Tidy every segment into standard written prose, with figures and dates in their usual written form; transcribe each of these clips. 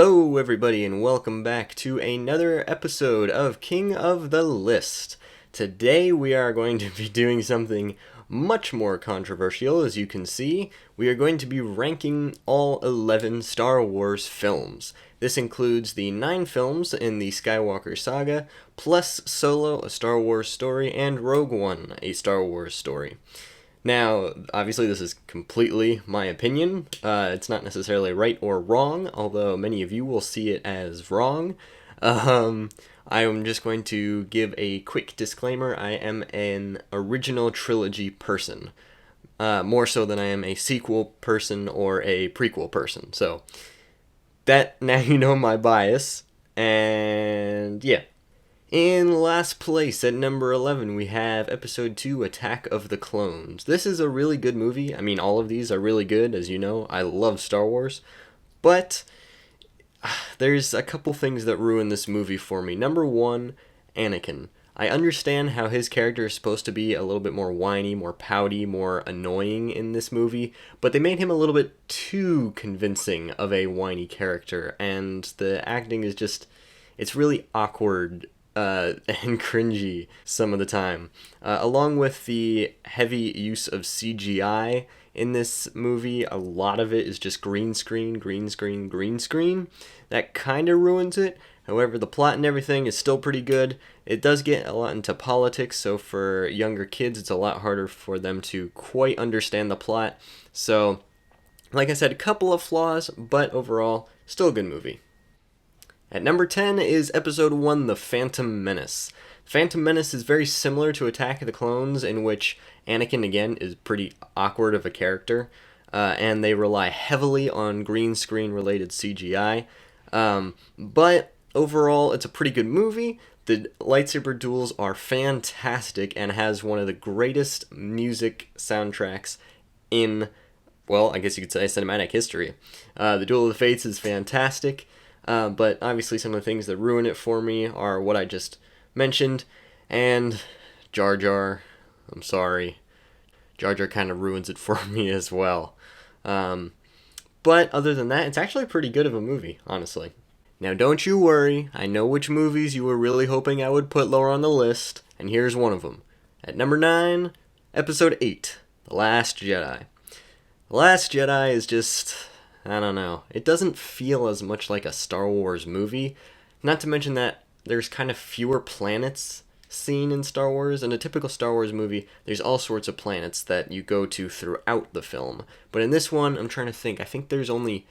Hello, everybody, and welcome back to another episode of King of the List. Today we are going to be doing something much more controversial, as you can see. We are going to be ranking all 11 Star Wars films. This includes the 9 films in the Skywalker saga, plus Solo, a Star Wars story, and Rogue One, a Star Wars story. Now, obviously this is completely my opinion. It's not necessarily right or wrong, although many of you will see it as wrong. I am just going to give a quick disclaimer. I am an original trilogy person, more so than I am a sequel person or a prequel person. So, that, now you know my bias, and yeah. In last place, at number 11, we have Episode 2, Attack of the Clones. This is a really good movie. I mean, all of these are really good, as you know. I love Star Wars. But there's a couple things that ruin this movie for me. Number one, Anakin. I understand how his character is supposed to be a little bit more whiny, more pouty, more annoying in this movie, but they made him a little bit too convincing of a whiny character, and the acting is just, it's really awkward and cringy some of the time. Along with the heavy use of CGI in this movie, a lot of it is just green screen, green screen, green screen. That kind of ruins it. However, the plot and everything is still pretty good. It does get a lot into politics, so for younger kids, it's a lot harder for them to quite understand the plot. So, like I said, a couple of flaws, but overall, still a good movie. At number 10 is Episode 1, The Phantom Menace. Phantom Menace is very similar to Attack of the Clones, in which Anakin, again, is pretty awkward of a character, and they rely heavily on green screen related CGI. But overall, it's a pretty good movie. The lightsaber duels are fantastic and has one of the greatest music soundtracks in, well, I guess you could say cinematic history. The Duel of the Fates is fantastic. But obviously some of the things that ruin it for me are what I just mentioned, and Jar Jar, I'm sorry, Jar Jar kind of ruins it for me as well. But other than that, it's actually pretty good of a movie, honestly. Now don't you worry, I know which movies you were really hoping I would put lower on the list, and here's one of them. At number 9, Episode 8, The Last Jedi. The Last Jedi is just, I don't know. It doesn't feel as much like a Star Wars movie. Not to mention that there's kind of fewer planets seen in Star Wars. In a typical Star Wars movie, there's all sorts of planets that you go to throughout the film. But in this one, I'm trying to think. I think there's only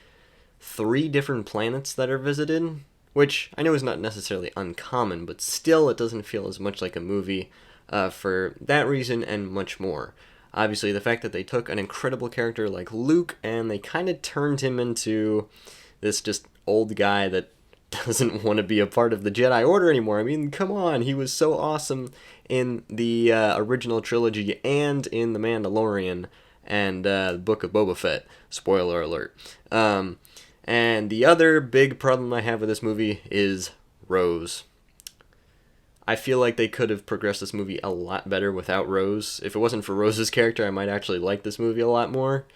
3 different planets that are visited, which I know is not necessarily uncommon, but still it doesn't feel as much like a movie for that reason and much more. Obviously, the fact that they took an incredible character like Luke and they kind of turned him into this just old guy that doesn't want to be a part of the Jedi Order anymore. I mean, come on, he was so awesome in the original trilogy and in The Mandalorian and the Book of Boba Fett. Spoiler alert. And the other big problem I have with this movie is Rose. I feel like they could have progressed this movie a lot better without Rose. If it wasn't for Rose's character, I might actually like this movie a lot more.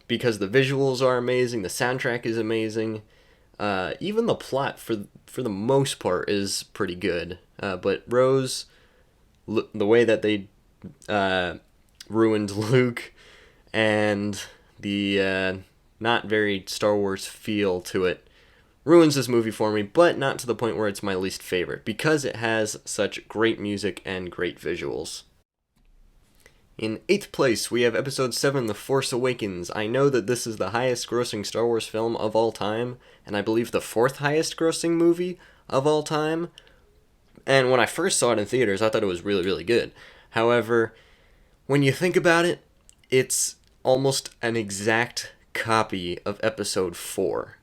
Because the visuals are amazing, the soundtrack is amazing. Even the plot, for the most part, is pretty good. But Rose, the way that they ruined Luke, and the not very Star Wars feel to it, ruins this movie for me, but not to the point where it's my least favorite, because it has such great music and great visuals. In 8th place, we have Episode 7, The Force Awakens. I know that this is the highest grossing Star Wars film of all time, and I believe the 4th highest grossing movie of all time. And when I first saw it in theaters, I thought it was really, really good. However, when you think about it, it's almost an exact copy of Episode 4.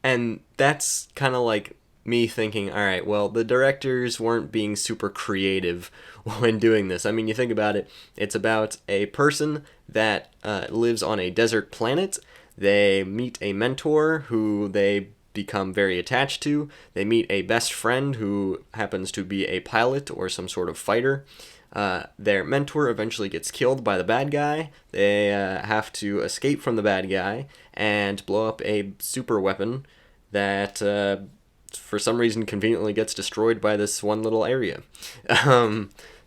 And that's kind of like me thinking, alright, well, the directors weren't being super creative when doing this. I mean, you think about it, it's about a person that lives on a desert planet. They meet a mentor who they become very attached to. They meet a best friend who happens to be a pilot or some sort of fighter. Their mentor eventually gets killed by the bad guy. They have to escape from the bad guy and blow up a super weapon that for some reason conveniently gets destroyed by this one little area.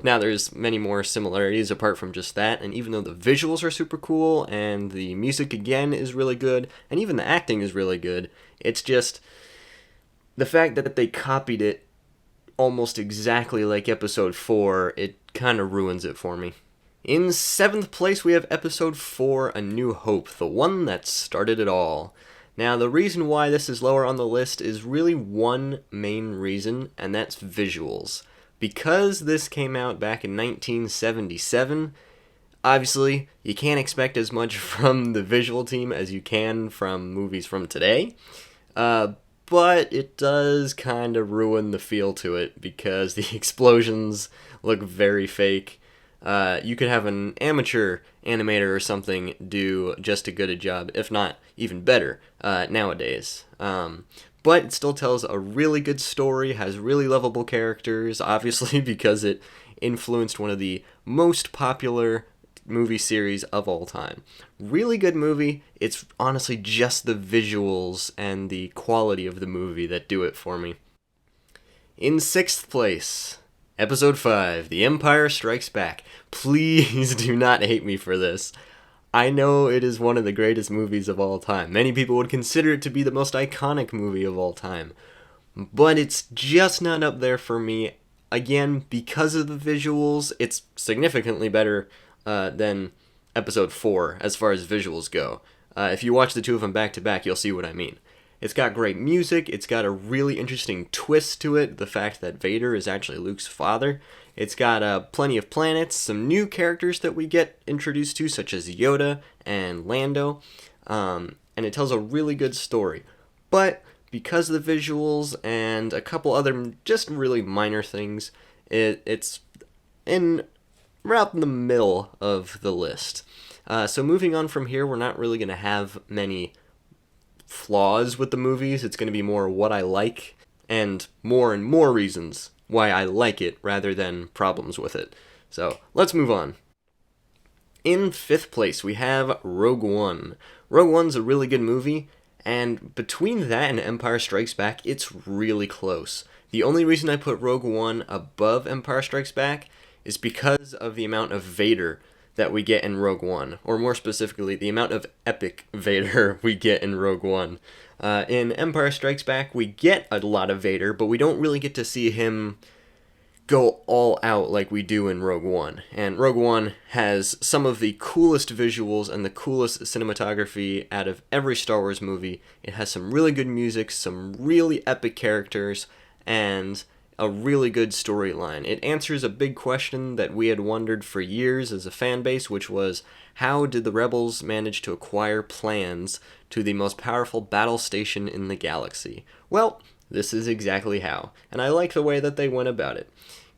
Now there's many more similarities apart from just that, and even though the visuals are super cool and the music again is really good and even the acting is really good, it's just the fact that they copied it almost exactly like episode 4, it kind of ruins it for me. In 7th place we have episode 4, A New Hope, the one that started it all. Now, the reason why this is lower on the list is really one main reason, and that's visuals. Because this came out back in 1977, obviously, you can't expect as much from the visual team as you can from movies from today, but it does kind of ruin the feel to it, because the explosions look very fake. You could have an amateur animator or something do just as good a job, if not even better, nowadays. But it still tells a really good story, has really lovable characters, obviously because it influenced one of the most popular movie series of all time. Really good movie. It's honestly just the visuals and the quality of the movie that do it for me. In 6th place, Episode 5, The Empire Strikes Back. Please do not hate me for this. I know it is one of the greatest movies of all time. Many people would consider it to be the most iconic movie of all time. But it's just not up there for me. Again, because of the visuals, it's significantly better than Episode 4 as far as visuals go. If you watch the two of them back to back, you'll see what I mean. It's got great music, it's got a really interesting twist to it, the fact that Vader is actually Luke's father. It's got plenty of planets, some new characters that we get introduced to, such as Yoda and Lando, and it tells a really good story. But because of the visuals and a couple other just really minor things, it's right in the middle of the list. So moving on from here, we're not really going to have many flaws with the movies. It's going to be more what I like and more reasons why I like it rather than problems with it. So let's move on. In 5th place we have Rogue One. Rogue One's a really good movie, and between that and Empire Strikes Back, it's really close. The only reason I put Rogue One above Empire Strikes Back is because of the amount of Vader that we get in Rogue One, or more specifically, the amount of epic Vader we get in Rogue One. In Empire Strikes Back, we get a lot of Vader, but we don't really get to see him go all out like we do in Rogue One. And Rogue One has some of the coolest visuals and the coolest cinematography out of every Star Wars movie. It has some really good music, some really epic characters, and a really good storyline. It answers a big question that we had wondered for years as a fan base, which was, how did the Rebels manage to acquire plans to the most powerful battle station in the galaxy? Well, this is exactly how, and I like the way that they went about it.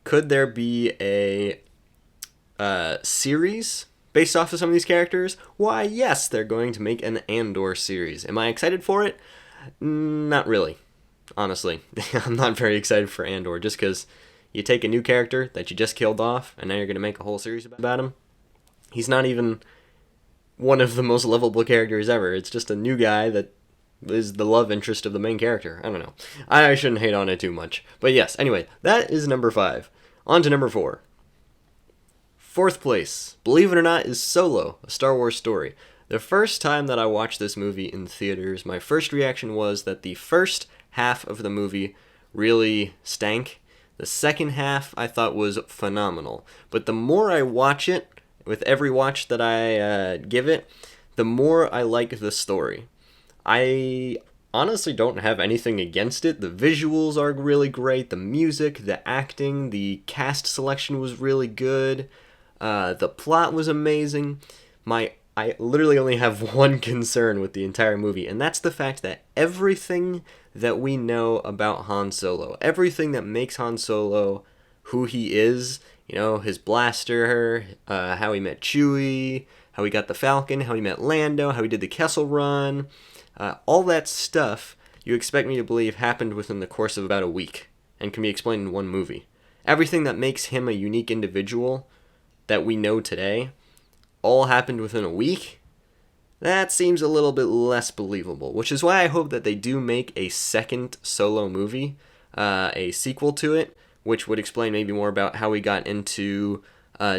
Could there be a series based off of some of these characters? Why, yes, they're going to make an Andor series. Am I excited for it? Not really. Honestly, I'm not very excited for Andor, just because you take a new character that you just killed off, and now you're going to make a whole series about him. He's not even one of the most lovable characters ever. It's just a new guy that is the love interest of the main character. I don't know. I shouldn't hate on it too much. But yes, anyway, that is number 5. On to number 4. 4th place, believe it or not, is Solo, a Star Wars story. The first time that I watched this movie in theaters, my first reaction was that the first half of the movie really stank. The second half I thought was phenomenal. But the more I watch it, with every watch that I give it, the more I like the story. I honestly don't have anything against it. The visuals are really great. The music, the acting, the cast selection was really good. The plot was amazing. I literally only have one concern with the entire movie, and that's the fact that everything that we know about Han Solo, everything that makes Han Solo who he is, you know, his blaster, how he met Chewie, how he got the Falcon, how he met Lando, how he did the Kessel Run, all that stuff you expect me to believe happened within the course of about a week and can be explained in one movie. everything that makes him a unique individual that we know today all happened within a week, that seems a little bit less believable, which is why I hope that they do make a second Solo movie, a sequel to it, which would explain maybe more about how we got into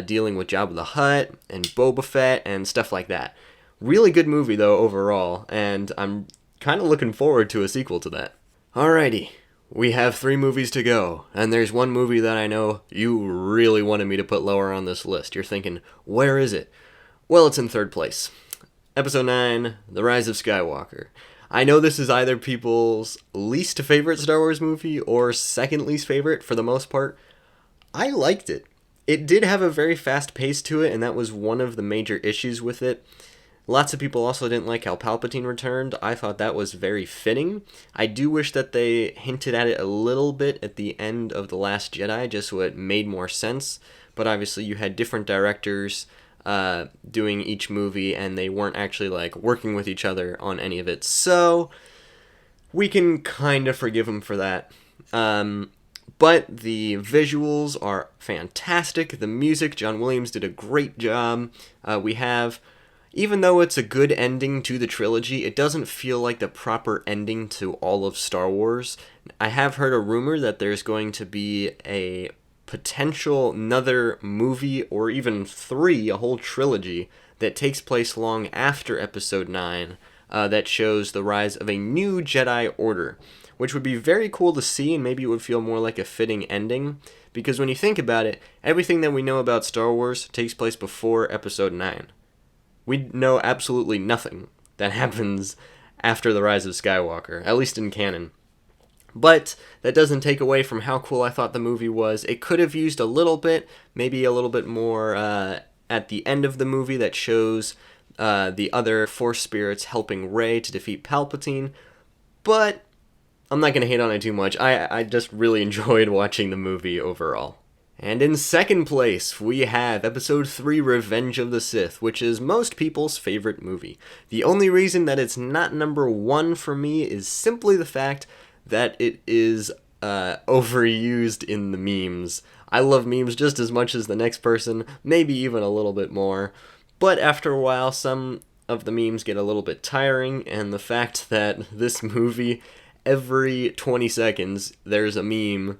dealing with Jabba the Hutt and Boba Fett and stuff like that. Really good movie, though, overall, and I'm kind of looking forward to a sequel to that. Alrighty, we have 3 movies to go, and there's one movie that I know you really wanted me to put lower on this list. You're thinking, where is it? Well, it's in 3rd place. Episode 9, The Rise of Skywalker. I know this is either people's least favorite Star Wars movie or second least favorite for the most part. I liked it. It did have a very fast pace to it, and that was one of the major issues with it. Lots of people also didn't like how Palpatine returned. I thought that was very fitting. I do wish that they hinted at it a little bit at the end of The Last Jedi, just so it made more sense. But obviously you had different directors doing each movie, and they weren't actually like working with each other on any of it, so we can kind of forgive them for that. But the visuals are fantastic. The music, John Williams did a great job. We have, even though it's a good ending to the trilogy, it doesn't feel like the proper ending to all of Star Wars. I have heard a rumor that there's going to be a potential another movie, or even 3, a whole trilogy, that takes place long after Episode 9, that shows the rise of a new Jedi Order, which would be very cool to see, and maybe it would feel more like a fitting ending, because when you think about it, everything that we know about Star Wars takes place before Episode 9. We know absolutely nothing that happens after the Rise of Skywalker, at least in canon. But that doesn't take away from how cool I thought the movie was. It could have used a little bit, maybe a little bit more at the end of the movie that shows the other Force spirits helping Rey to defeat Palpatine. But I'm not going to hate on it too much. I just really enjoyed watching the movie overall. And in 2nd place, we have Episode 3, Revenge of the Sith, which is most people's favorite movie. The only reason that it's not number 1 for me is simply the fact that it is overused in the memes. I love memes just as much as the next person, maybe even a little bit more. But after a while, some of the memes get a little bit tiring, and the fact that this movie, every 20 seconds, there's a meme,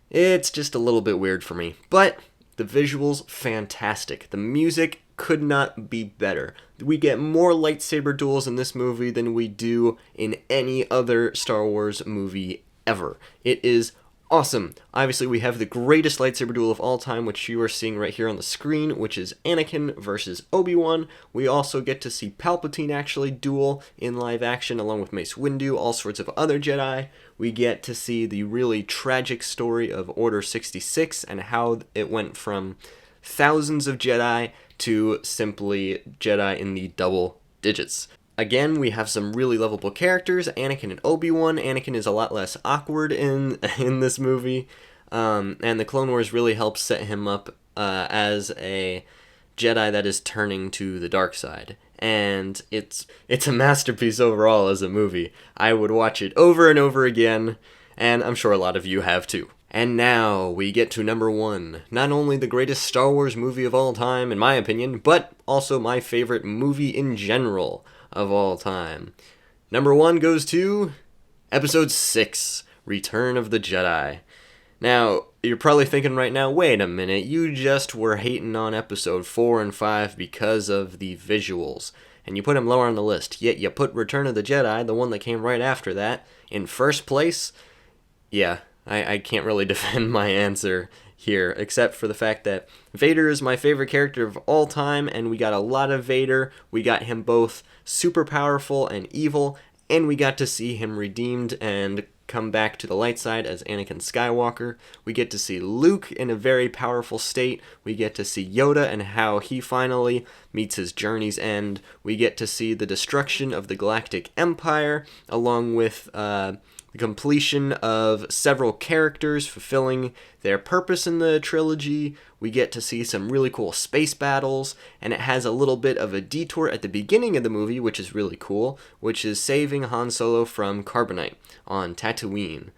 it's just a little bit weird for me. But the visuals, fantastic. The music could not be better. We get more lightsaber duels in this movie than we do in any other Star Wars movie ever. It is awesome. Obviously, we have the greatest lightsaber duel of all time, which you are seeing right here on the screen, which is Anakin versus Obi-Wan. We also get to see Palpatine actually duel in live action, along with Mace Windu, all sorts of other Jedi. We get to see the really tragic story of Order 66 and how it went from thousands of Jedi to simply Jedi in the double digits. Again, we have some really lovable characters, Anakin and Obi-Wan. Anakin is a lot less awkward in this movie, and the Clone Wars really helps set him up as a Jedi that is turning to the dark side. And it's a masterpiece overall as a movie. I would watch it over and over again, and I'm sure a lot of you have too. And now we get to number 1. Not only the greatest Star Wars movie of all time, in my opinion, but also my favorite movie in general of all time. Number 1 goes to Episode 6, Return of the Jedi. Now, you're probably thinking right now, wait a minute, you just were hating on Episode 4 and 5 because of the visuals, and you put them lower on the list, yet you put Return of the Jedi, the one that came right after that, in first place? Yeah, I can't really defend my answer here, except for the fact that Vader is my favorite character of all time, and we got a lot of Vader. We got him both super powerful and evil, and we got to see him redeemed and come back to the light side as Anakin Skywalker. We get to see Luke in a very powerful state. We get to see Yoda and how he finally meets his journey's end. We get to see the destruction of the Galactic Empire, along with the completion of several characters fulfilling their purpose in the trilogy. We get to see some really cool space battles, and it has a little bit of a detour at the beginning of the movie, which is really cool, which is saving Han Solo from carbonite on Tatooine.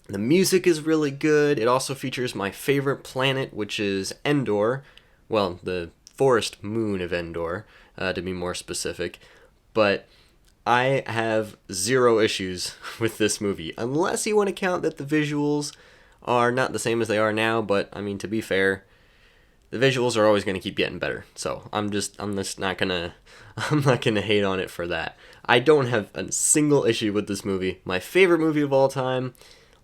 The music is really good. It also features my favorite planet, which is Endor. Well, the forest moon of Endor, to be more specific. But I have zero issues with this movie, unless you want to count that the visuals are not the same as they are now. But I mean, to be fair, the visuals are always going to keep getting better. So I'm just not gonna hate on it for that. I don't have a single issue with this movie. My favorite movie of all time.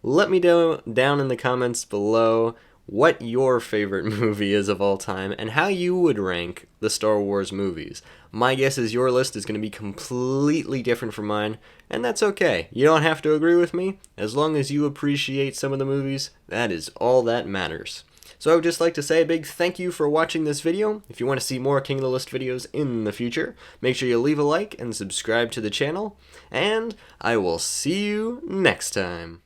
Let me know down in the comments below what your favorite movie is of all time and how you would rank the Star Wars movies. My guess is your list is going to be completely different from mine, and that's okay. You don't have to agree with me. As long as you appreciate some of the movies, that is all that matters. So I would just like to say a big thank you for watching this video. If you want to see more King of the List videos in the future, make sure you leave a like and subscribe to the channel, and I will see you next time.